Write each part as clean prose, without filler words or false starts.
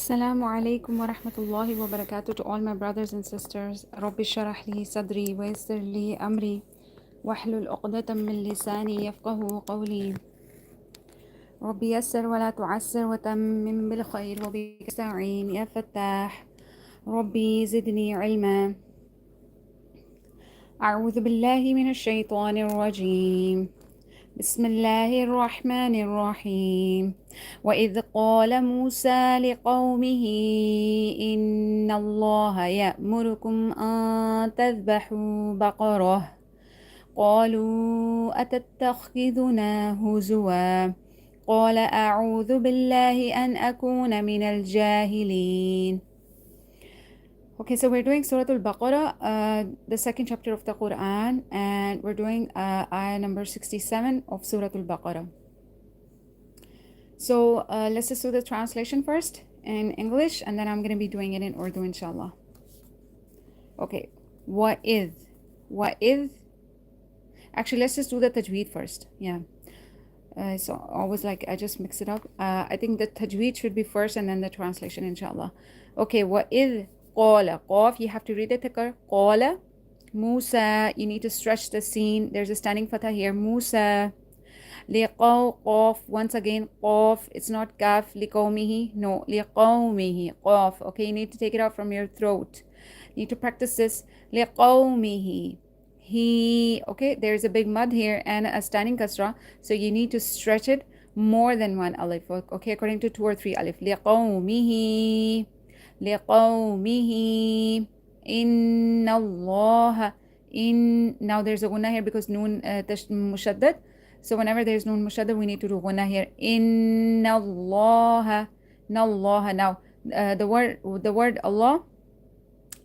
Assalamu alaikum wa rahmatullahi wa barakatuh to all my brothers and sisters. Rabbi sharah li sadri wa yassir li amri wahlul uqdatan min lisani yafqahu qawli. Rabbi yassir wa la tu'assir wa tammim bil khair wa bika nasta'in ya fattah. Rabbi zidni ilma. A'udhu billahi minash shaitanir rajim. بسم الله الرحمن الرحيم وإذ قال موسى لقومه إن الله يأمركم أن تذبحوا بقرة قالوا أتتخذنا هزوا قال أعوذ بالله أن أكون من الجاهلين. Okay, so we're doing Surah Al-Baqarah, the second chapter of the Quran, and we're doing ayah number 67 of Surah Al-Baqarah. So let's just do the translation first in English, and then I'm going to be doing it in Urdu, inshallah. Okay, what is? Actually, let's just do the tajweed first. Yeah. So always like I just mix it up. I think the tajweed should be first and then the translation, inshallah. Okay, what is? Qala, qaf, you have to read the ticker. Qala, Musa, you need to stretch the scene. There's a standing fatha here. Musa, liqaw, qaf, once again, qaf, it's not kaf, liqawmihi, no, liqawmihi, qaf, okay, you need to take it out from your throat. You need to practice this. Liqawmihi, he, okay, there's a big mud here and a standing kasra, so you need to stretch it more than one alif, okay, according to 2 or 3 alif. Liqawmihi, لقومه إن الله in, now there's a gunna here because noon mushaddad, so whenever there's noon mushaddad we need to do gunna here. إن الله, now the word Allah,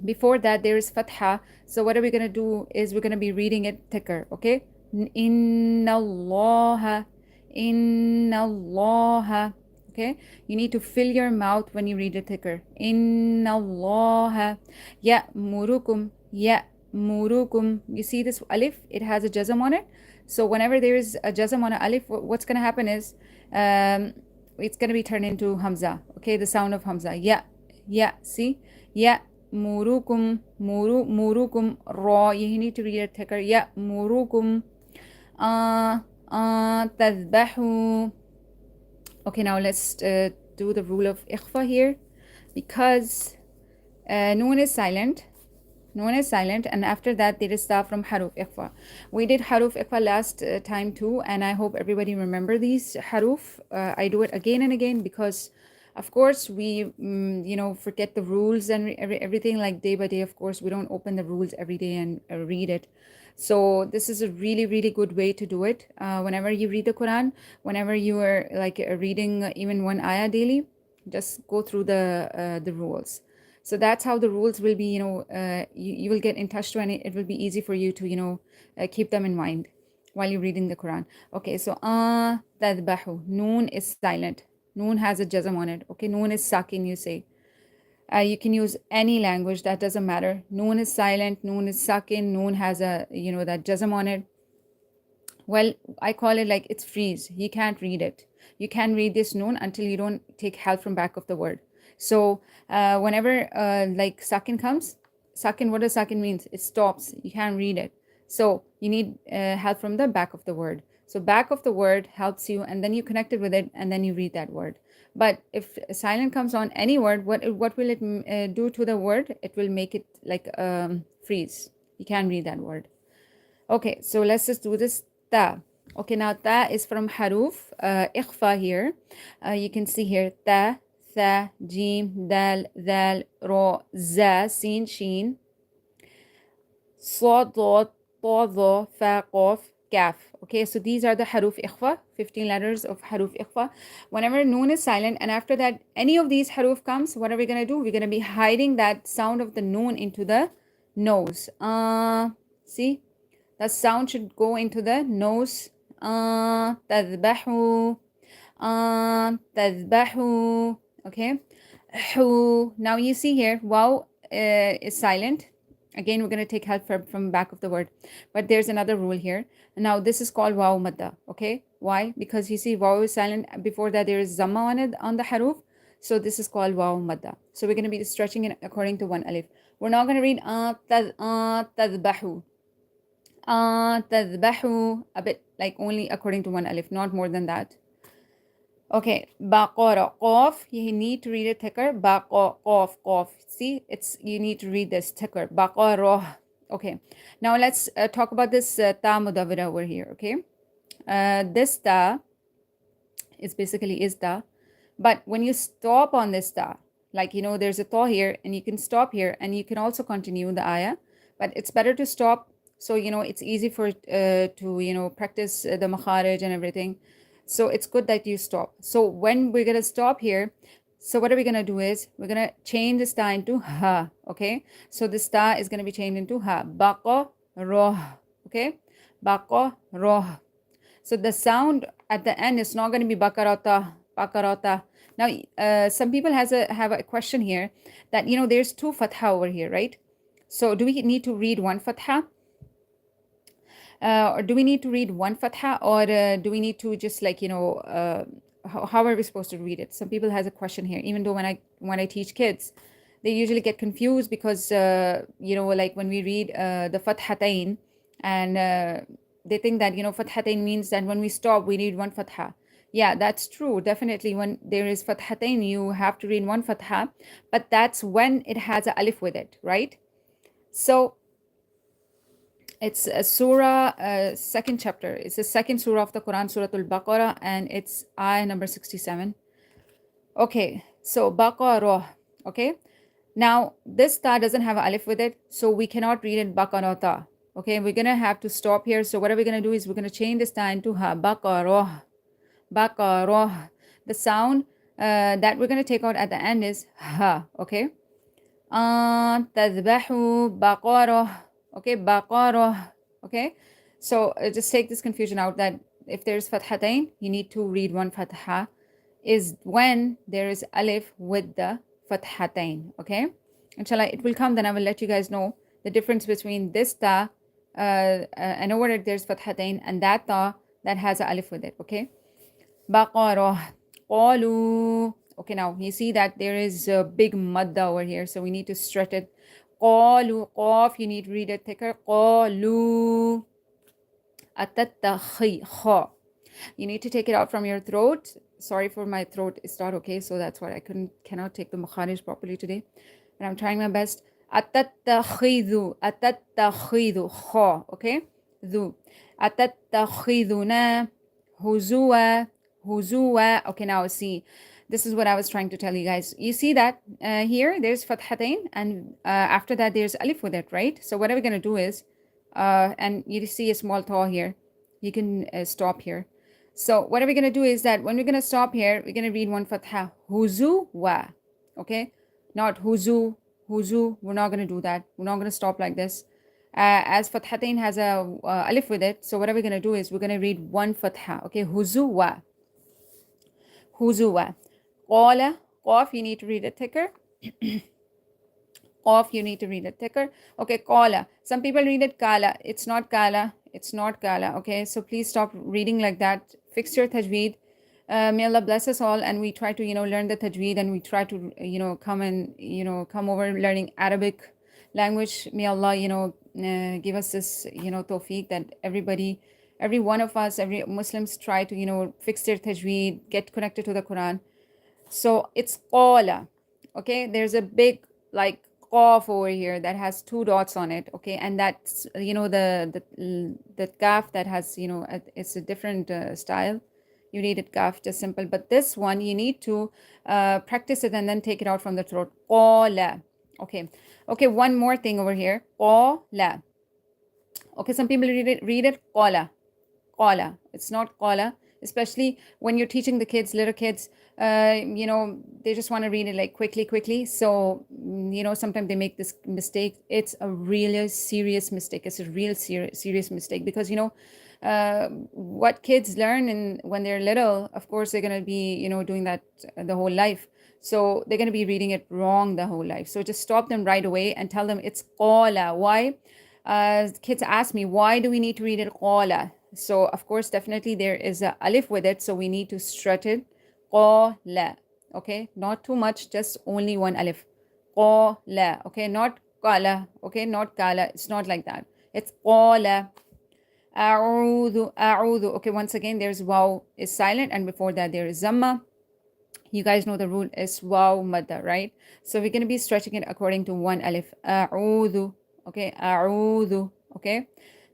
before that there is fatha, so what are we going to do is we're going to be reading it thicker, okay? إن الله, okay, you need to fill your mouth when you read it thicker. Inna Allah ya'murukum, you see this alif, it has a jazm on it, so whenever there is a jazm on an alif, what's going to happen is it's going to be turned into hamza, okay, the sound of hamza. See, murukum, murukum, ra, you need to read it thicker. Murukum tadhbahu. Okay, now let's do the rule of ikhfa here, because noon is silent, and after that there is ta from haruf ikhfa. We did haruf ikhfa last time too, and I hope everybody remember these haruf. I do it again and again because of course we forget the rules and everything, like day by day. Of course we don't open the rules every day and read it. So this is a really, really good way to do it. Whenever you read the Quran, whenever you are like reading even one ayah daily, just go through the rules. So that's how the rules will be, you will get in touch to, and it will be easy for you to, keep them in mind while you're reading the Quran. Okay, so tadbahu, noon is silent. Noon has a jazm on it. Okay, noon is sakin, you say. You can use any language, that doesn't matter. Noon is silent, noon is sakin, noon has a, that jazm on it. Well, I call it like it's freeze. You can't read it. You can't read this noon until you don't take help from back of the word. So whenever like sakin comes, sakin, what does sakin means? It stops. You can't read it. So you need help from the back of the word. So back of the word helps you, and then you connect it with it, and then you read that word. But if silent comes on any word, what will it do to the word? It will make it like freeze. You can't read that word. Okay, so let's just do this. Ta. Okay, now ta is from haruf ikhfa here. You can see here ta, tha, jim, dal, dal, ra, za, sin, shin, sad, dad, ta, dha, fa, qaf, kaf. Okay, so these are the haruf ikhfa, 15 letters of haruf ikhfa. Whenever noon is silent and after that any of these haruf comes, what are we going to do? We're going to be hiding that sound of the noon into the nose. See, the sound should go into the nose. Tadhbahu, tadhbahu. Okay, now you see here, waw is silent. Again, we're going to take help from back of the word. But there's another rule here. Now, this is called waw madda. Okay? Why? Because you see waw is silent. Before that, there is zamma on it, on the haruf. So this is called waw madda. So we're going to be stretching it according to one alif. We're not going to read tadbahu, tadbahu, a bit like only according to one alif, not more than that. Okay, baqara, qaf, you need to read it thicker. Baqa, qaf, qaf. See, you need to read this thicker. Baqarah. Okay, now let's talk about this ta mudawwira over here. Okay, this ta is basically is ta, but when you stop on this ta, like there's a ta here, and you can stop here, and you can also continue the ayah, but it's better to stop. So it's easy for to practice the makharij and everything. So it's good that you stop. So when we're gonna stop here, so what are we gonna do is we're gonna change this ta into ha. Okay, so this ta is gonna be changed into ha. Baqa roh. Okay, baqa roh. So the sound at the end is not going to be bakarata, bakarata. Now, some people have a question here that there's two fatha over here, right? So do we need to read one fatha? Or do we need to read one fatha, or do we need to just like how are we supposed to read it? Some people has a question here. Even though when I teach kids, they usually get confused because like when we read the fathatain, and they think that fathatain means that when we stop we read one fatha. Yeah, that's true. Definitely, when there is fathatain, you have to read one fatha, but that's when it has a alif with it, right? So it's a surah, second chapter. It's the second surah of the Quran, Surah Al-Baqarah, and it's ayah number 67. Okay, so Baqarah. Okay, now this ta doesn't have an alif with it, so we cannot read it Baqarata. Okay, we're gonna have to stop here. So what are we gonna do is we're gonna change this ta into ha. Baqarah, Baqarah. The sound that we're gonna take out at the end is ha. Okay, tadbahu baqarah. Okay, baqarah. Okay, so just take this confusion out, that if there's fathatain, you need to read one fatha, is when there is alif with the fathatain. Okay, inshallah it will come, then I will let you guys know the difference between this ta and over it there's fathatain, and that ta that has a alif with it. Okay, baqarah, qalu. Okay, now you see that there is a big madda over here, so we need to stretch it. Qalu, qaf, you need to read it thicker. Qalu, atatakhi, kha. You need to take it out from your throat. Sorry for my throat, it's not okay, so that's why I cannot take the makharij properly today, and I'm trying my best. Atattakhidhu, atattakhidhu, kha. Okay, dhu. Atattakhidhuna huzua, huzua. Okay, now see, this is what I was trying to tell you guys. You see that here there's fathatain, and after that there's alif with it, right? So what are we going to do is and you see a small ta here, you can stop here. So what are we going to do is that when we're going to stop here, we're going to read one fatha, huzu wa. Okay, not huzu, huzu. We're not going to do that. We're not going to stop like this. As fathatain has a alif with it, so what are we going to do is we're going to read one fatha. Okay, huzu wa, huzu wa. Qala, qaf, you need to read it thicker. Qaf, you need to read it thicker. Okay, qala. Some people read it kala. It's not kala. It's not kala. Okay, so please stop reading like that. Fix your tajweed. May Allah bless us all, and we try to learn the tajweed, and we try to come over learning Arabic language. May Allah give us this tawfiq, that every one of us, every Muslims try to fix their tajweed, get connected to the Quran. So it's qala. Okay, there's a big like qaf over here that has two dots on it. Okay, and that's the kaf that has it's a different style. You need it kaf, just simple, but this one you need to practice it and then take it out from the throat. Qala. Okay, one more thing over here. Qala. Okay, some people read it qala. Qala. It's not qala, especially when you're teaching the kids, little kids. They just want to read it like quickly. So sometimes they make this mistake. It's a really serious mistake. It's a real serious mistake, because what kids learn when they're little, of course they're going to be doing that the whole life. So they're going to be reading it wrong the whole life. So just stop them right away and tell them it's qala. Why? Kids ask me, why do we need to read it qala? So of course definitely there is a alif with it, so we need to stretch it. Qala, okay, not too much, just only one alif. Qala, okay, not qala, okay, not kala, it's not like that, it's qala. A'udhu, a'udhu, okay, once again there's waw is silent, and before that there is zamma. You guys know the rule is waw madda, right? So we're going to be stretching it according to one alif. A'udhu, okay, a'udhu, okay.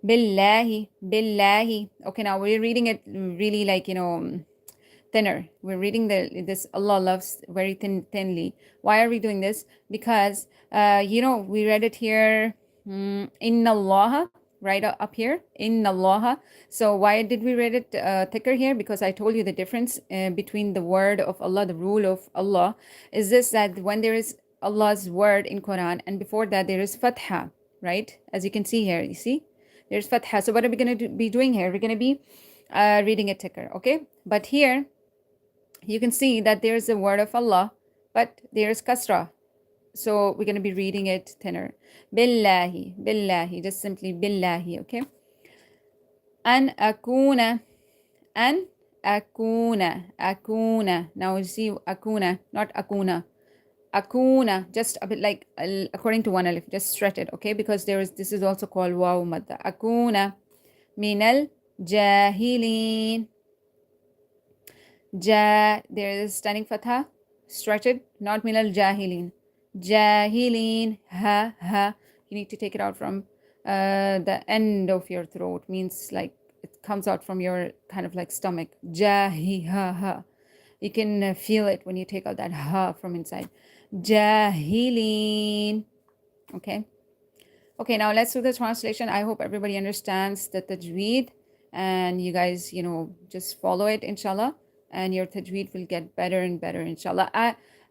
Billahi, billahi. Okay, now we're reading it really like, thinner. We're reading this Allah loves very thinly. Why are we doing this? Because, we read it here, Inna Allah, right up here, Inna Allah. So why did we read it thicker here? Because I told you the difference between the word of Allah, the rule of Allah, is this, that when there is Allah's word in Quran, and before that there is fatha, right? As you can see here, you see? There's fatha. So what are we going to be doing here? We're going to be reading it thicker, okay? But here, you can see that there's a word of Allah, but there's kasra. So we're going to be reading it thinner. Billahi, billahi, just simply billahi, okay? An akuna, an akuna, akuna. Now you see akuna, not akuna. Akuna, just a bit like according to one alif, just stretch it, okay? Because this is also called waw madda. Akuna minal jahilin. There is standing fatha, stretch it, not minal jahilin. Jahilin, ha. You need to take it out from the end of your throat, means like it comes out from your kind of like stomach. Ha. You can feel it when you take out that ha from inside. Jahilin. Okay, now let's do the translation. I hope everybody understands the tajweed, and you guys, just follow it, inshallah, and your tajweed will get better and better, inshallah.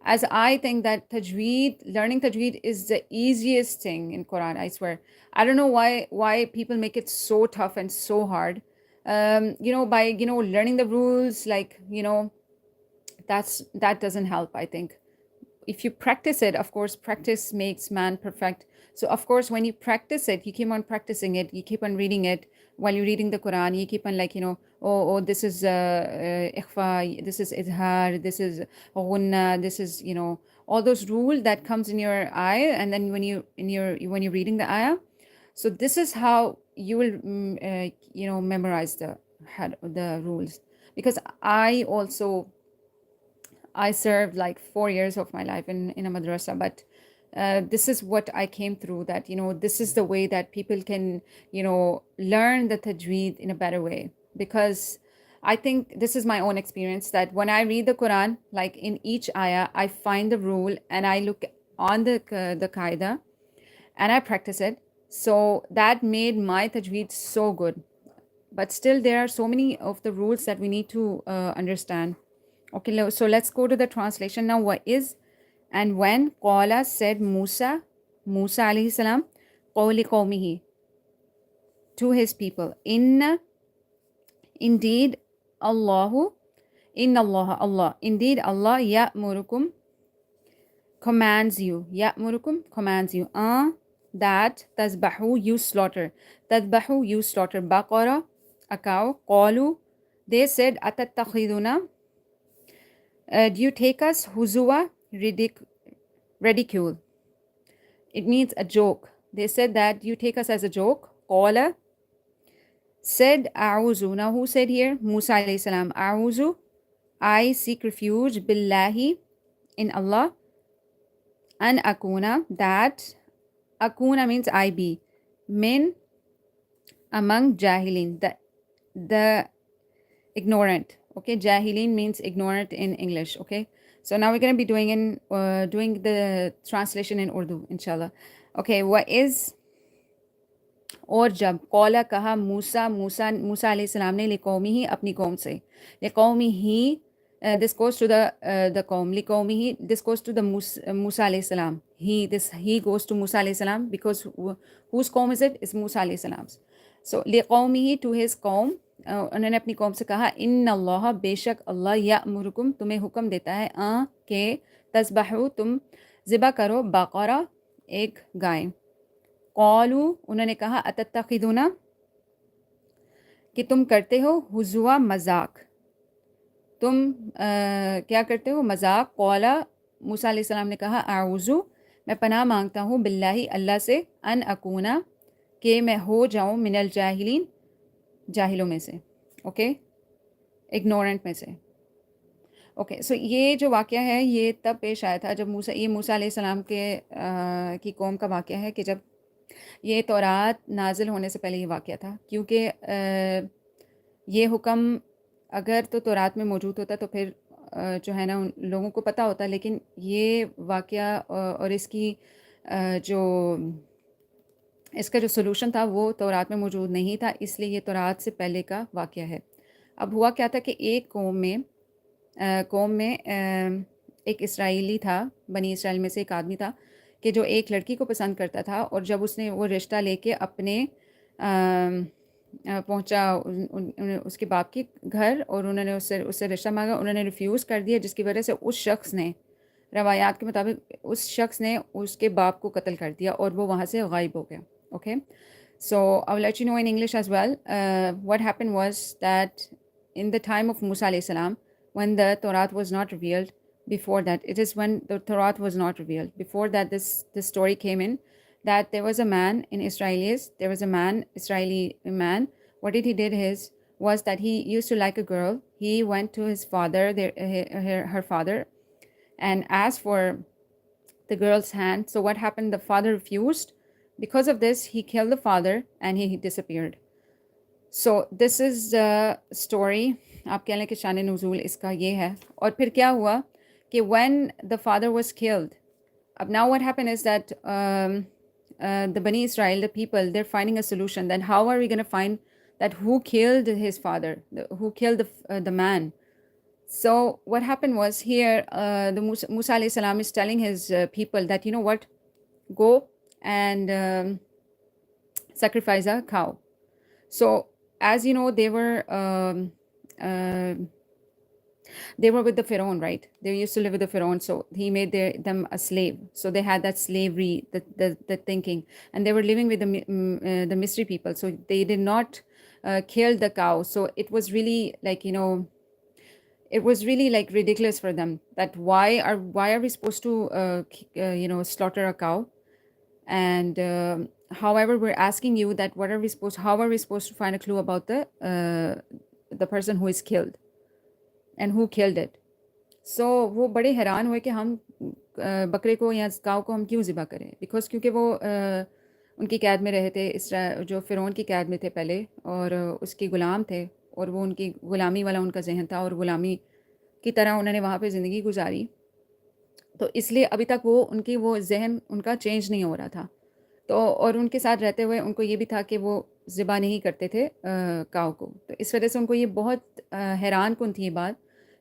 As I think that learning tajweed is the easiest thing in Quran, I swear. I don't know why people make it so tough and so hard. By learning the rules, like, that doesn't help, I think. If you practice it, of course, practice makes man perfect. So of course, when you practice it, you keep on practicing it, you keep on reading it. While you're reading the Quran, you keep on like, this is ikhfa, this is izhar, this is ghunna, this is, all those rules that comes in your ayah. And then when you're reading the ayah, so this is how you will memorize the rules. Because I served like 4 years of my life in a madrasa, but this is what I came through, that, this is the way that people can, learn the tajweed in a better way. Because I think this is my own experience, that when I read the Quran, like in each ayah, I find the rule and I look on the qaida and I practice it. So that made my tajweed so good. But still, there are so many of the rules that we need to understand. Okay, so let's go to the translation now. What is and when Qala said Musa alayhi salam, qawli qawmihi, to his people, indeed Allah, indeed Allah ya'murukum, commands you, that tazbahu, you slaughter, baqarah, a cow. Qalu, they said, atattakhiduna, do you take us huzwa, ridicule? It means a joke. They said that you take us as a joke. Qala said, a'uzu. Now who said here? Musa alayhi salam. A'uzu, I seek refuge, billahi, in Allah, an akuna, that akuna means I be, min, among, jahilin, the ignorant. Okay, jahilin means ignorant in English. Okay, so now we're going to be doing the translation in Urdu, inshallah. Okay, what is, और जब कौला कहा मूसा अलैहि सलाम ने लिकौमिही, अपनी कौम से, लिकौमिही, this goes to the qawm, liqawmihi, this goes to the Musa alayhi salam. He goes to Musa alayhi salam, because whose qawm is it? It's Musa alayhi salam's. So liqawmihi, to his qawm, उन्होंने अपनी कौम से कहा, इन्ना अल्लाह, बेशक अल्लाह, यामुरुकुम, तुम्हें हुक्म देता है, के तस्बहु, तुम ज़िबा करो, बकरा, एक गाय. क़ालू, उन्होंने कहा, अतत्तखिदुना, कि तुम करते हो, हुज़ुआ, मजाक, تم کیا کرتے ہو مذاق. قولا موسیٰ علیہ السلام نے کہا اعوذ میں پناہ مانگتا ہوں باللہ اللہ سے ان اکونا کہ میں ہو جاؤں من الجاہلین جاہلوں میں سے. اوکے اگنورنٹ میں سے. اوکے سو یہ جو واقعہ ہے یہ تب پیش آیا تھا جب یہ موسیٰ علیہ السلام کی قوم کا واقعہ ہے کہ جب یہ تورات نازل ہونے سے پہلے یہ واقعہ تھا. کیونکہ یہ حکم اگر تو تورات میں موجود ہوتا تو پھر جو ہے نا ان لوگوں کو پتہ ہوتا, لیکن یہ واقعہ اور اس کا جو سلوشن تھا وہ تورات میں موجود نہیں تھا, اس لیے یہ تورات سے پہلے کا واقعہ ہے. اب ہوا کیا تھا کہ ایک قوم میں ایک اسرائیلی تھا, بنی اسرائیل میں سے ایک آدمی تھا کہ جو ایک لڑکی کو پسند کرتا تھا, اور جب اس نے وہ رشتہ لے کے اپنے پہنچا اس کے باپ کے گھر اور انہوں نے اس سے رشتہ مانگا, انہوں نے ریفیوز کر دیا, جس کی وجہ سے اس شخص نے روایات کے مطابق اس شخص نے اس کے باپ کو قتل کر دیا اور وہ وہاں سے غائب ہو گیا. Okay so I will let you know in English as well. What happened was that in the time of Musa alayhi salam, when the Torah was not revealed, before that, it is when the Torah was not revealed, before that this story came in, that there was a man in Israeli man. What did he did was that he used to like a girl. He went to his father, her father, and asked for the girl's hand. So what happened? The father refused. Because of this, he killed the father and he disappeared. So this is the story. آپ کہہ لیں کہ شان نزول اس کا یہ ہے. اور پھر کیا ہوا کہ when the father was killed, now what happened is that the Bani Israel, the people, they're finding a solution. Then how are we going to find that who killed his father, who killed the man? So what happened was here, the Musa alayhi salam is telling his people that, you know what, go and sacrifice a cow. So as you know, they were with the Pharaoh, right? They used to live with the Pharaoh, so he made them a slave. So they had that slavery, the thinking, and they were living with the Misri people. So they did not kill the cow. So it was really like, it was really like ridiculous for them that why are we supposed to slaughter a cow? And however, we're asking you that how are we supposed to find a clue about the person who is killed and who killed it? So وہ بڑے حیران ہوئے کہ ہم بکرے کو یا کاؤ کو ہم کیوں ذبح کریں, کیونکہ وہ ان کی قید میں رہے تھے, جو فرعون کی قید میں تھے پہلے, اور اس کے غلام تھے, اور وہ ان کی غلامی والا ان کا ذہن تھا, اور غلامی کی طرح انہوں نے وہاں پہ زندگی گزاری. تو اس لیے ابھی تک وہ ذہن ان کا چینج نہیں ہو رہا تھا. تو اور ان کے ساتھ رہتے ہوئے ان کو یہ بھی تھا کہ وہ ذبح نہیں کرتے تھے کاؤ کو. تو اس وجہ سے ان کو یہ بہت حیران کن تھی یہ بات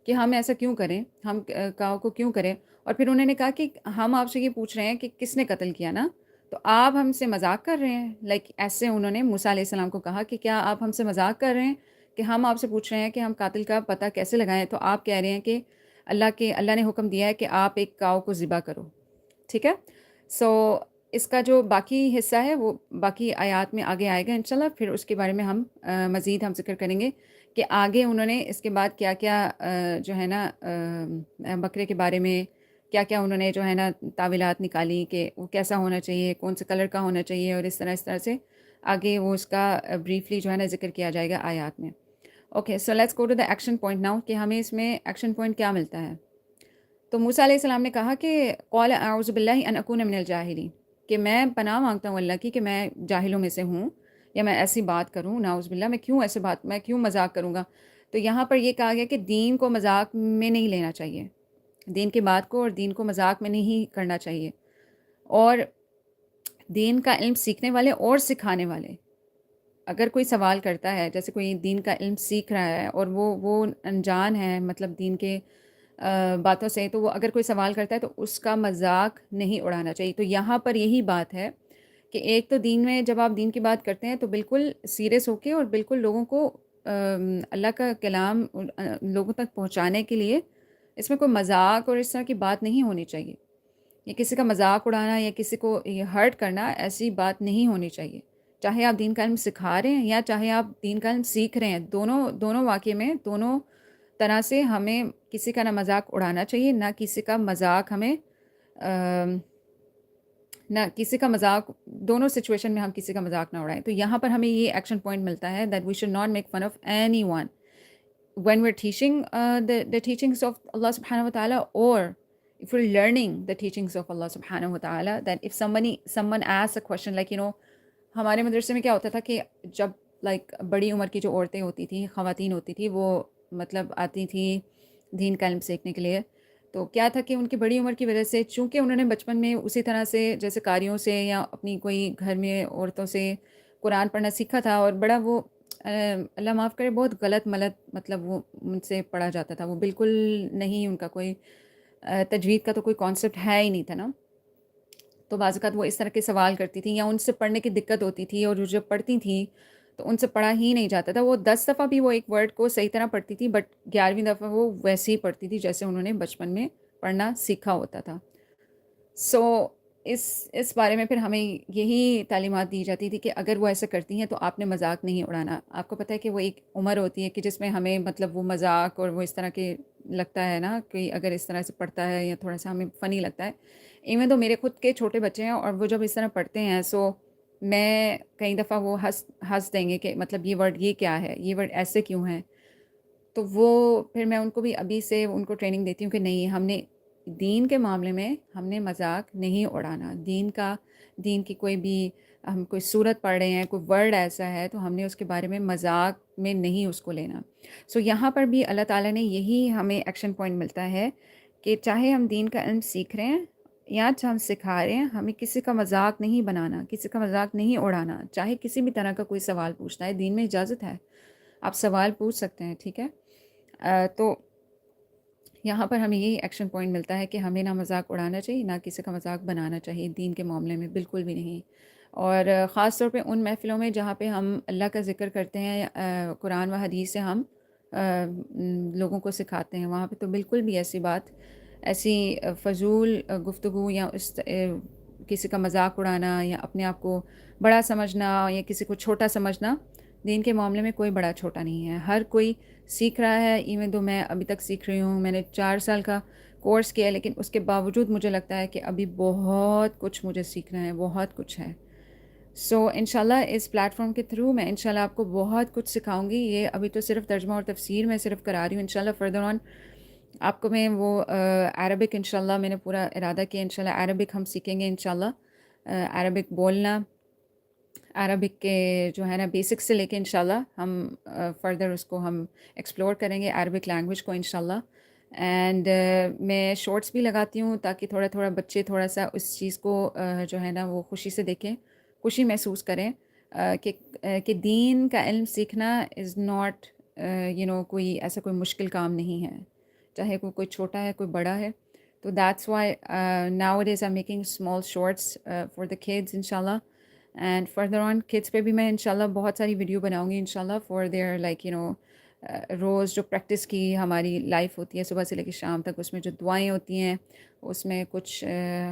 کہ ہم ایسا کیوں کریں, ہم کاؤ کو کیوں کریں. اور پھر انہوں نے کہا کہ ہم آپ سے یہ پوچھ رہے ہیں کہ کس نے قتل کیا نا, تو آپ ہم سے مذاق کر رہے ہیں. ایسے انہوں نے موسیٰ علیہ السلام کو کہا کہ کیا آپ ہم سے مذاق کر رہے ہیں کہ ہم آپ سے پوچھ رہے ہیں کہ ہم قاتل کا پتہ کیسے لگائیں, تو آپ کہہ رہے ہیں کہ اللہ نے حکم دیا ہے کہ آپ ایک کاؤ کو ذبح کرو. ٹھیک ہے, سو اس کا جو باقی حصہ ہے وہ باقی آیات میں آگے آئے گا انشاءاللہ. پھر اس کے بارے میں ہم مزید ذکر کریں گے کہ آگے انہوں نے اس کے بعد کیا کیا جو ہے نا بکرے کے بارے میں کیا کیا انہوں نے جو ہے نا تعویلات نکالی کہ وہ کیسا ہونا چاہیے, کون سے کلر کا ہونا چاہیے, اور اس طرح سے آگے وہ اس کا بریفلی جو ہے نا ذکر کیا جائے گا آیات میں. Okay so let's go to the action point now کہ ہمیں اس میں ایکشن پوائنٹ کیا ملتا ہے. تو موسیٰ علیہ السلام نے کہا کہ قال اعوذ باللہ ان اکون من الجاہلین, کہ میں پناہ مانگتا ہوں اللہ کی کہ میں جاہلوں میں سے ہوں یا میں ایسی بات کروں. نعوذ باللہ, میں کیوں مذاق کروں گا. تو یہاں پر یہ کہا گیا کہ دین کو مذاق میں نہیں لینا چاہیے, دین کی بات کو اور دین کو مذاق میں نہیں کرنا چاہیے. اور دین کا علم سیکھنے والے اور سکھانے والے اگر کوئی سوال کرتا ہے, جیسے کوئی دین کا علم سیکھ رہا ہے اور وہ انجان ہے مطلب دین کے باتوں سے, تو وہ اگر کوئی سوال کرتا ہے تو اس کا مذاق نہیں اڑانا چاہیے. تو یہاں پر یہی بات ہے کہ ایک تو دین میں جب آپ دین کی بات کرتے ہیں تو بالکل سیریس ہو کے اور بالکل لوگوں کو اللہ کا کلام لوگوں تک پہنچانے کے لیے اس میں کوئی مذاق اور اس طرح کی بات نہیں ہونی چاہیے. یہ کسی کا مذاق اڑانا یا کسی کو ہرٹ کرنا ایسی بات نہیں ہونی چاہیے. چاہے آپ دین کا علم سکھا رہے ہیں یا چاہے آپ دین کا علم سیکھ رہے ہیں, دونوں واقعے میں دونوں طرح سے ہمیں کسی کا نہ مذاق اڑانا چاہیے، نہ کسی کا مذاق ہمیں نہ کسی کا مذاق، دونوں سچویشن میں ہم کسی کا مذاق نہ اڑائیں. تو یہاں پر ہمیں یہ ایکشن پوائنٹ ملتا ہے that we should not make fun of anyone when we're teaching the teachings of Allah subhanahu wa ta'ala, or if we're learning the teachings of Allah subhanahu wa ta'ala, that if someone asks a question like, ہمارے مدرسے میں کیا ہوتا تھا کہ جب بڑی عمر کی جو عورتیں ہوتی تھیں، خواتین ہوتی تھیں، وہ مطلب آتی تھیں دین کا علم سیکھنے کے لیے، تو کیا تھا کہ ان کی بڑی عمر کی وجہ سے، چونکہ انہوں نے بچپن میں اسی طرح سے جیسے قاریوں سے یا اپنی کوئی گھر میں عورتوں سے قرآن پڑھنا سیکھا تھا، اور بڑا وہ اللہ معاف کرے بہت غلط ملت مطلب وہ ان سے پڑھا جاتا تھا، وہ بالکل نہیں، ان کا کوئی تجوید کا تو کوئی کانسیپٹ ہے ہی نہیں تھا نا. تو بعض اوقات وہ اس طرح کے سوال کرتی تھیں یا ان سے پڑھنے کی دقت ہوتی تھی، اور جب پڑھتی تھیں تو ان سے پڑھا ہی نہیں جاتا تھا. وہ 10 دفعہ بھی وہ ایک ورڈ کو صحیح طرح پڑھتی تھی، بٹ 11ویں دفعہ وہ ویسے ہی پڑھتی تھی جیسے انہوں نے بچپن میں پڑھنا سیکھا ہوتا تھا. سو اس بارے میں پھر ہمیں یہی تعلیمات دی جاتی تھی کہ اگر وہ ایسا کرتی ہیں تو آپ نے مذاق نہیں اڑانا. آپ کو پتہ ہے کہ وہ ایک عمر ہوتی ہے کہ جس میں ہمیں مطلب وہ مذاق اور وہ اس طرح کے لگتا ہے نا کہ اگر اس طرح سے پڑھتا ہے یا تھوڑا سا ہمیں فنی لگتا ہے. ایون تو میرے خود کے چھوٹے بچے ہیں، اور وہ جب اس طرح پڑھتے ہیں سو میں کئی دفعہ وہ ہنس دیں گے کہ مطلب یہ ورڈ یہ کیا ہے، یہ ورڈ ایسے کیوں ہے. تو وہ پھر میں ان کو بھی ابھی سے ان کو ٹریننگ دیتی ہوں کہ نہیں، ہم نے دین کے معاملے میں ہم نے مذاق نہیں اڑانا. دین کی کوئی بھی ہم کوئی صورت پڑھ رہے ہیں، کوئی ورڈ ایسا ہے تو ہم نے اس کے بارے میں مذاق میں نہیں اس کو لینا. سو یہاں پر بھی اللہ تعالیٰ نے یہی ہمیں ایکشن پوائنٹ ملتا ہے کہ چاہے ہم دین کا علم سیکھ رہے ہیں یا ہم سکھا رہے ہیں، ہمیں کسی کا مذاق نہیں بنانا، کسی کا مذاق نہیں اڑانا. چاہے کسی بھی طرح کا کوئی سوال پوچھنا ہے، دین میں اجازت ہے، آپ سوال پوچھ سکتے ہیں، ٹھیک ہے. تو یہاں پر ہمیں یہی ایکشن پوائنٹ ملتا ہے کہ ہمیں نہ مذاق اڑانا چاہیے، نہ کسی کا مذاق بنانا چاہیے دین کے معاملے میں، بالکل بھی نہیں. اور خاص طور پہ ان محفلوں میں جہاں پہ ہم اللہ کا ذکر کرتے ہیں، قرآن و حدیث سے ہم لوگوں کو سکھاتے ہیں، وہاں پہ تو بالکل بھی ایسی فضول گفتگو یا کسی کا مذاق اڑانا یا اپنے آپ کو بڑا سمجھنا یا کسی کو چھوٹا سمجھنا، دین کے معاملے میں کوئی بڑا چھوٹا نہیں ہے. ہر کوئی سیکھ رہا ہے. ایون تو میں ابھی تک سیکھ رہی ہوں، میں نے 4 سال کا کورس کیا، لیکن اس کے باوجود مجھے لگتا ہے کہ ابھی بہت کچھ مجھے سیکھنا ہے، بہت کچھ ہے. سو انشاءاللہ اس پلیٹ فارم کے تھرو میں انشاءاللہ آپ کو بہت کچھ سکھاؤں گی. یہ ابھی تو صرف ترجمہ اور تفسیر میں صرف کرا رہی ہوں. انشاءاللہ فردر آن آپ کو میں وہ عربک انشاءاللہ میں نے پورا ارادہ کیا، انشاءاللہ عربک ہم سیکھیں گے انشاءاللہ. عربک بولنا، عربک کے جو ہے نا بیسکس سے لے کے انشاءاللہ ہم فردر اس کو ہم ایکسپلور کریں گے عربک لینگویج کو انشاءاللہ. اینڈ میں شارٹس بھی لگاتی ہوں تاکہ تھوڑا تھوڑا بچے تھوڑا سا اس چیز کو جو ہے نا وہ خوشی سے دیکھیں، خوشی محسوس کریں کہ دین کا علم سیکھنا از ناٹ کوئی ایسا کوئی مشکل کام نہیں ہے، چاہے کوئی چھوٹا ہے کوئی بڑا ہے. تو that's why now it is I making small shorts for the kids انشاءاللہ. اینڈ فردر آن کڈس پہ بھی میں انشاءاللہ بہت ساری ویڈیو بناؤں گی انشاءاللہ فار دیئر روز جو پریکٹس کی ہماری لائف ہوتی ہے صبح سے لے کے شام تک، اس میں جو دعائیں ہوتی ہیں، اس میں کچھ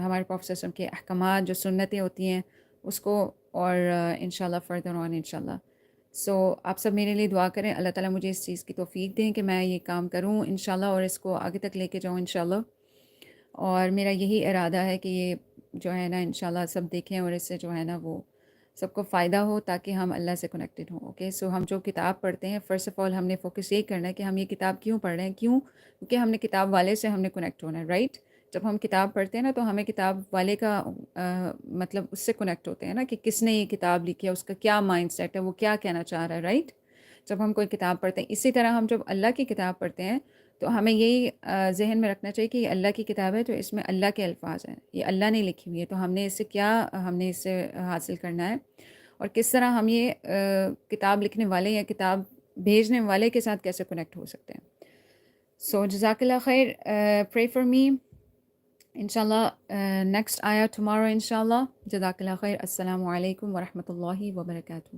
ہمارے پروفیسر صلی اللہ علیہ وسلم کے احکامات جو سنتیں ہوتی ہیں اس کو، اور انشاءاللہ فردر آن انشاءاللہ. سو آپ سب میرے لیے دعا کریں، اللہ تعالیٰ مجھے اس چیز کی توفیق دیں کہ میں یہ کام کروں انشاءاللہ اور اس کو آگے تک لے کے جاؤں انشاءاللہ. اور میرا یہی ارادہ ہے کہ یہ جو ہے نا انشاءاللہ سب دیکھیں اور اس سے جو ہے نا وہ سب کو فائدہ ہو تاکہ ہم اللہ سے کنیکٹڈ ہوں. اوکے، سو ہم جو کتاب پڑھتے ہیں فرسٹ آف آل ہم نے فوکس یہی کرنا ہے کہ ہم یہ کتاب کیوں پڑھ رہے ہیں، کیونکہ ہم نے کتاب والے سے ہم نے کنیکٹ ہونا ہے، رائٹ. جب ہم کتاب پڑھتے ہیں نا تو ہمیں کتاب والے کا مطلب اس سے کنیکٹ ہوتے ہیں نا کہ کس نے یہ کتاب لکھی ہے، اس کا کیا مائنڈ سیٹ ہے، وہ کیا کہنا چاہ رہا ہے، رائٹ. جب ہم کوئی کتاب پڑھتے ہیں اسی طرح ہم جب اللہ کی کتاب پڑھتے ہیں تو ہمیں یہی ذہن میں رکھنا چاہیے کہ یہ اللہ کی کتاب ہے تو اس میں اللہ کے الفاظ ہیں، یہ اللہ نے لکھی ہوئی ہے، تو ہم نے اس سے حاصل کرنا ہے اور کس طرح ہم یہ کتاب لکھنے والے یا کتاب بھیجنے والے کے ساتھ کیسے کنیکٹ ہو سکتے ہیں. سو جزاک اللہ خیر. پرے فار می انشاءاللہ. نیکسٹ آیا ٹمارو انشاءاللہ. جزاک اللہ خیر. السلام علیکم ورحمۃ اللہ وبرکاتہ.